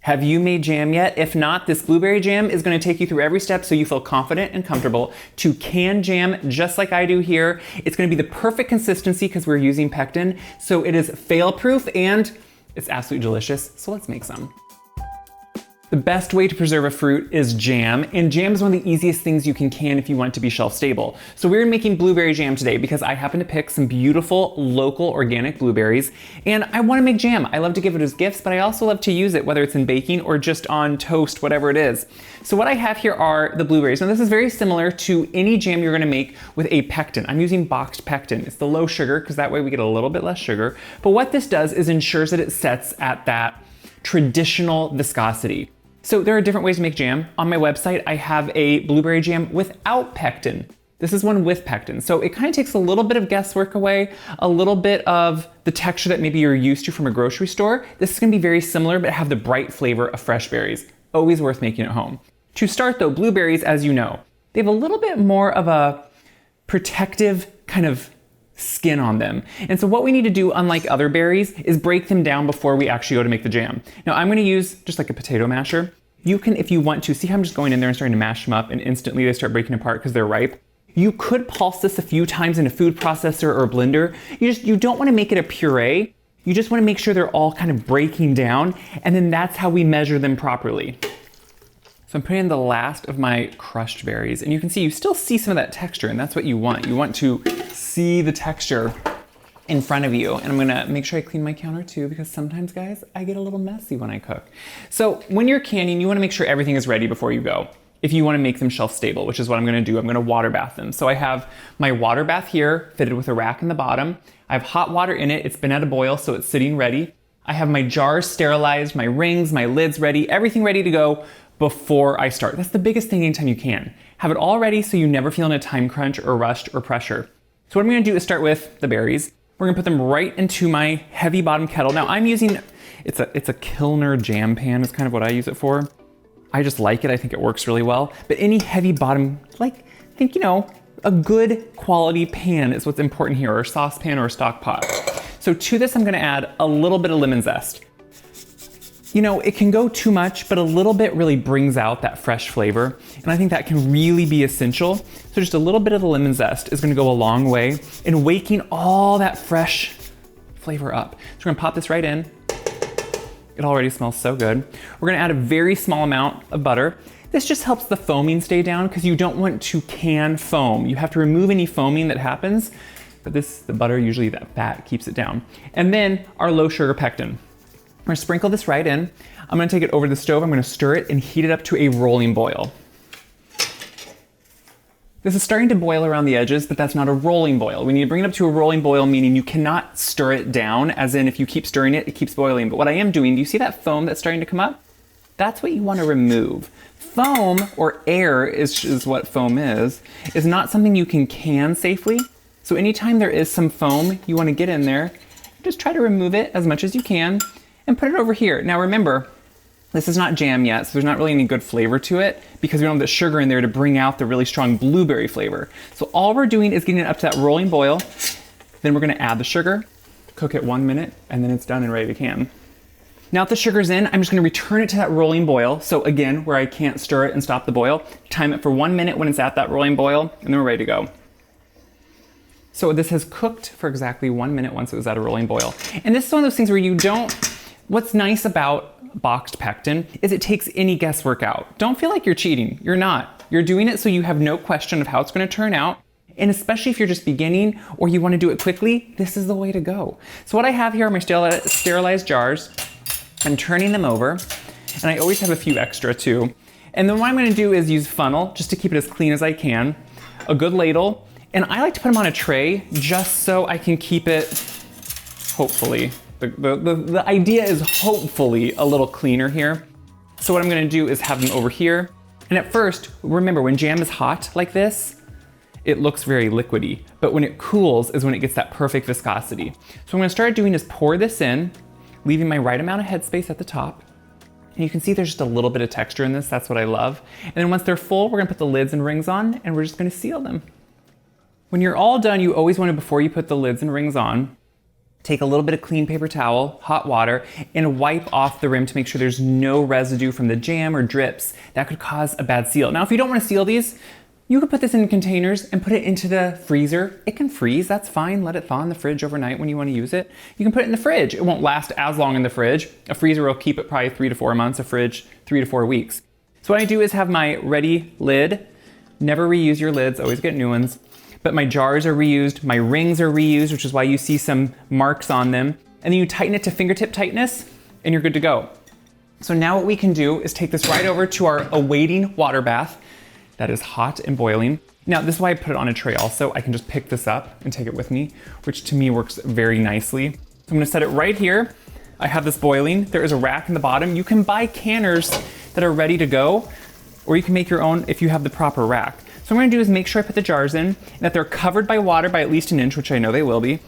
Have you made jam yet? If not, this blueberry jam is going to take you through every step so you feel confident and comfortable to can jam just like I do here. It's going to be the perfect consistency because we're using pectin, so it is fail-proof and it's absolutely delicious. So let's make some. The best way to preserve a fruit is jam, and jam is one of the easiest things you can if you want it to be shelf stable. So we're making blueberry jam today because I happen to pick some beautiful local organic blueberries, and I want to make jam. I love to give it as gifts, but I also love to use it, whether it's in baking or just on toast, whatever it is. So what I have here are the blueberries. Now this is very similar to any jam you're going to make with a pectin. I'm using boxed pectin. It's the low sugar because that way we get a little bit less sugar. But what this does is ensures that it sets at that traditional viscosity. So there are different ways to make jam. On my website, I have a blueberry jam without pectin. This is one with pectin. So it kind of takes a little bit of guesswork away, a little bit of the texture that maybe you're used to from a grocery store. This is gonna be very similar, but have the bright flavor of fresh berries. Always worth making at home. To start though, blueberries, as you know, they have a little bit more of a protective kind of skin on them. And so what we need to do, unlike other berries, is break them down before we actually go to make the jam. Now I'm gonna use just like a potato masher. You can, if you want to, see how I'm just going in there and starting to mash them up and instantly they start breaking apart because they're ripe. You could pulse this a few times in a food processor or a blender. You don't wanna make it a puree. You just wanna make sure they're all kind of breaking down, and then that's how we measure them properly. So I'm putting in the last of my crushed berries, and you can see, you still see some of that texture, and that's what you want. You want to see the texture in front of you. And I'm gonna make sure I clean my counter too, because sometimes, guys, I get a little messy when I cook. So when you're canning, you wanna make sure everything is ready before you go. If you wanna make them shelf stable, which is what I'm gonna do, I'm gonna water bath them. So I have my water bath here, fitted with a rack in the bottom. I have hot water in it, it's been at a boil, so it's sitting ready. I have my jars sterilized, my rings, my lids ready, everything ready to go before I start. That's the biggest thing anytime you can. Have it all ready so you never feel in a time crunch or rushed or pressure. So what I'm gonna do is start with the berries. We're gonna put them right into my heavy bottom kettle. Now I'm using, it's a Kilner jam pan is kind of what I use it for. I just like it, I think it works really well. But any heavy bottom, like, think, you know, a good quality pan is what's important here, or a saucepan or a stock pot. So to this, I'm gonna add a little bit of lemon zest. You know, it can go too much, but a little bit really brings out that fresh flavor. And I think that can really be essential. So just a little bit of the lemon zest is gonna go a long way in waking all that fresh flavor up. So we're gonna pop this right in. It already smells so good. We're gonna add a very small amount of butter. This just helps the foaming stay down because you don't want to can foam. You have to remove any foaming that happens, but the butter, usually that fat keeps it down. And then our low sugar pectin. I'm gonna sprinkle this right in. I'm gonna take it over to the stove. I'm gonna stir it and heat it up to a rolling boil. This is starting to boil around the edges, but that's not a rolling boil. We need to bring it up to a rolling boil, meaning you cannot stir it down, as in if you keep stirring it, it keeps boiling. But what I am doing, do you see that foam that's starting to come up? That's what you wanna remove. Foam, or air is what foam is not something you can safely. So anytime there is some foam, you wanna get in there, just try to remove it as much as you can, and put it over here. Now remember, this is not jam yet, so there's not really any good flavor to it because we don't have the sugar in there to bring out the really strong blueberry flavor. So all we're doing is getting it up to that rolling boil. Then we're gonna add the sugar, cook it 1 minute, and then it's done and ready to can. Now that the sugar's in, I'm just gonna return it to that rolling boil. So again, where I can't stir it and stop the boil, time it for 1 minute when it's at that rolling boil, and then we're ready to go. So this has cooked for exactly 1 minute once it was at a rolling boil. And this is one of those things where you don't, what's nice about boxed pectin is it takes any guesswork out. Don't feel like you're cheating. You're not. You're doing it so you have no question of how it's going to turn out. And especially if you're just beginning or you want to do it quickly, this is the way to go. So what I have here are my sterilized jars. I'm turning them over, and I always have a few extra too. And then what I'm going to do is use funnel just to keep it as clean as I can, a good ladle, and I like to put them on a tray just so I can keep it, hopefully, the idea is hopefully a little cleaner here. So what I'm gonna do is have them over here. And at first, remember when jam is hot like this, it looks very liquidy, but when it cools is when it gets that perfect viscosity. So what I'm gonna start doing is pour this in, leaving my right amount of headspace at the top. And you can see there's just a little bit of texture in this, that's what I love. And then once they're full, we're gonna put the lids and rings on, and we're just gonna seal them. When you're all done, you always wanna, before you put the lids and rings on, Take a little bit of clean paper towel, hot water, and wipe off the rim to make sure there's no residue from the jam or drips that could cause a bad seal. Now, if you don't want to seal these, you could put this in containers and put it into the freezer. It can freeze, that's fine. Let it thaw in the fridge overnight when you want to use it. You can put it in the fridge. It won't last as long in the fridge. A freezer will keep it probably 3 to 4 months, a fridge 3 to 4 weeks. So what I do is have my ready lid. Never reuse your lids, always get new ones. But my jars are reused, my rings are reused, which is why you see some marks on them. And then you tighten it to fingertip tightness and you're good to go. So now what we can do is take this right over to our awaiting water bath that is hot and boiling. Now this is why I put it on a tray also. I can just pick this up and take it with me, which to me works very nicely. So I'm gonna set it right here. I have this boiling. There is a rack in the bottom. You can buy canners that are ready to go, or you can make your own if you have the proper rack. So what I'm gonna do is make sure I put the jars in, and that they're covered by water by at least an inch, which I know they will be.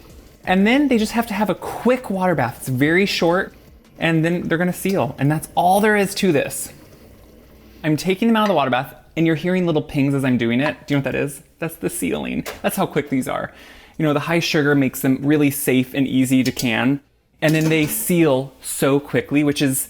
And then they just have to have a quick water bath. It's very short, and then they're gonna seal. And that's all there is to this. I'm taking them out of the water bath, and you're hearing little pings as I'm doing it. Do you know what that is? That's the sealing. That's how quick these are. You know, the high sugar makes them really safe and easy to can. And then they seal so quickly, which is,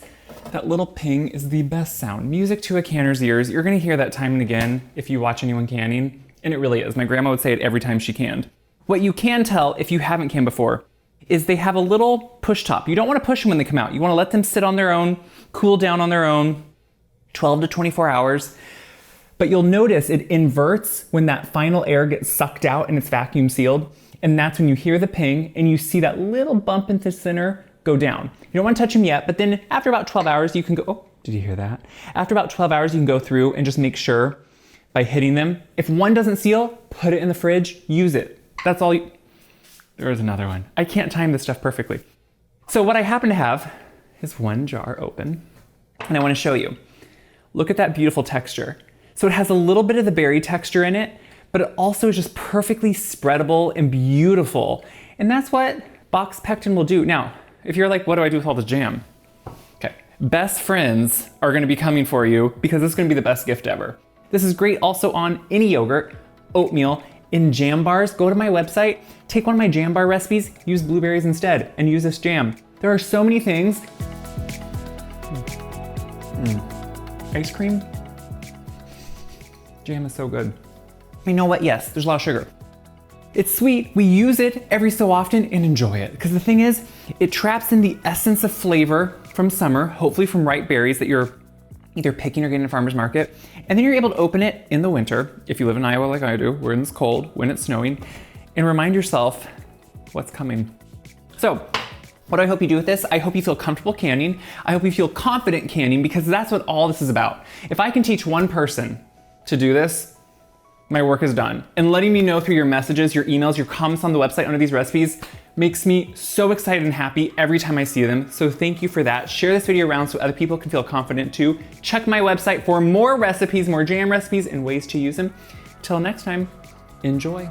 that little ping is the best sound. Music to a canner's ears. You're gonna hear that time and again if you watch anyone canning, and it really is. My grandma would say it every time she canned. What you can tell if you haven't canned before is they have a little push top. You don't wanna push them when they come out. You wanna let them sit on their own, cool down on their own, 12 to 24 hours. But you'll notice it inverts when that final air gets sucked out and it's vacuum sealed. And that's when you hear the ping and you see that little bump in the center go down. You don't want to touch them yet, but then after about 12 hours, you can go, oh, did you hear that? After about 12 hours, you can go through and just make sure by hitting them. If one doesn't seal, put it in the fridge, use it. That's all you, there is another one. I can't time this stuff perfectly. So what I happen to have is one jar open, and I want to show you. Look at that beautiful texture. So it has a little bit of the berry texture in it, but it also is just perfectly spreadable and beautiful. And that's what box pectin will do. Now, if you're like, what do I do with all this jam? Okay, best friends are gonna be coming for you because this is gonna be the best gift ever. This is great also on any yogurt, oatmeal, in jam bars. Go to my website, take one of my jam bar recipes, use blueberries instead, and use this jam. There are so many things. Ice cream. Jam is so good. You know what? Yes, there's a lot of sugar. It's sweet. We use it every so often and enjoy it. Because the thing is, it traps in the essence of flavor from summer, hopefully from ripe berries that you're either picking or getting at a farmer's market. And then you're able to open it in the winter, if you live in Iowa like I do, where it's cold, when it's snowing, and remind yourself what's coming. So, what do I hope you do with this? I hope you feel comfortable canning. I hope you feel confident canning because that's what all this is about. If I can teach one person to do this, my work is done. And letting me know through your messages, your emails, your comments on the website under these recipes makes me so excited and happy every time I see them. So thank you for that. Share this video around so other people can feel confident too. Check my website for more recipes, more jam recipes and ways to use them. Till next time, enjoy.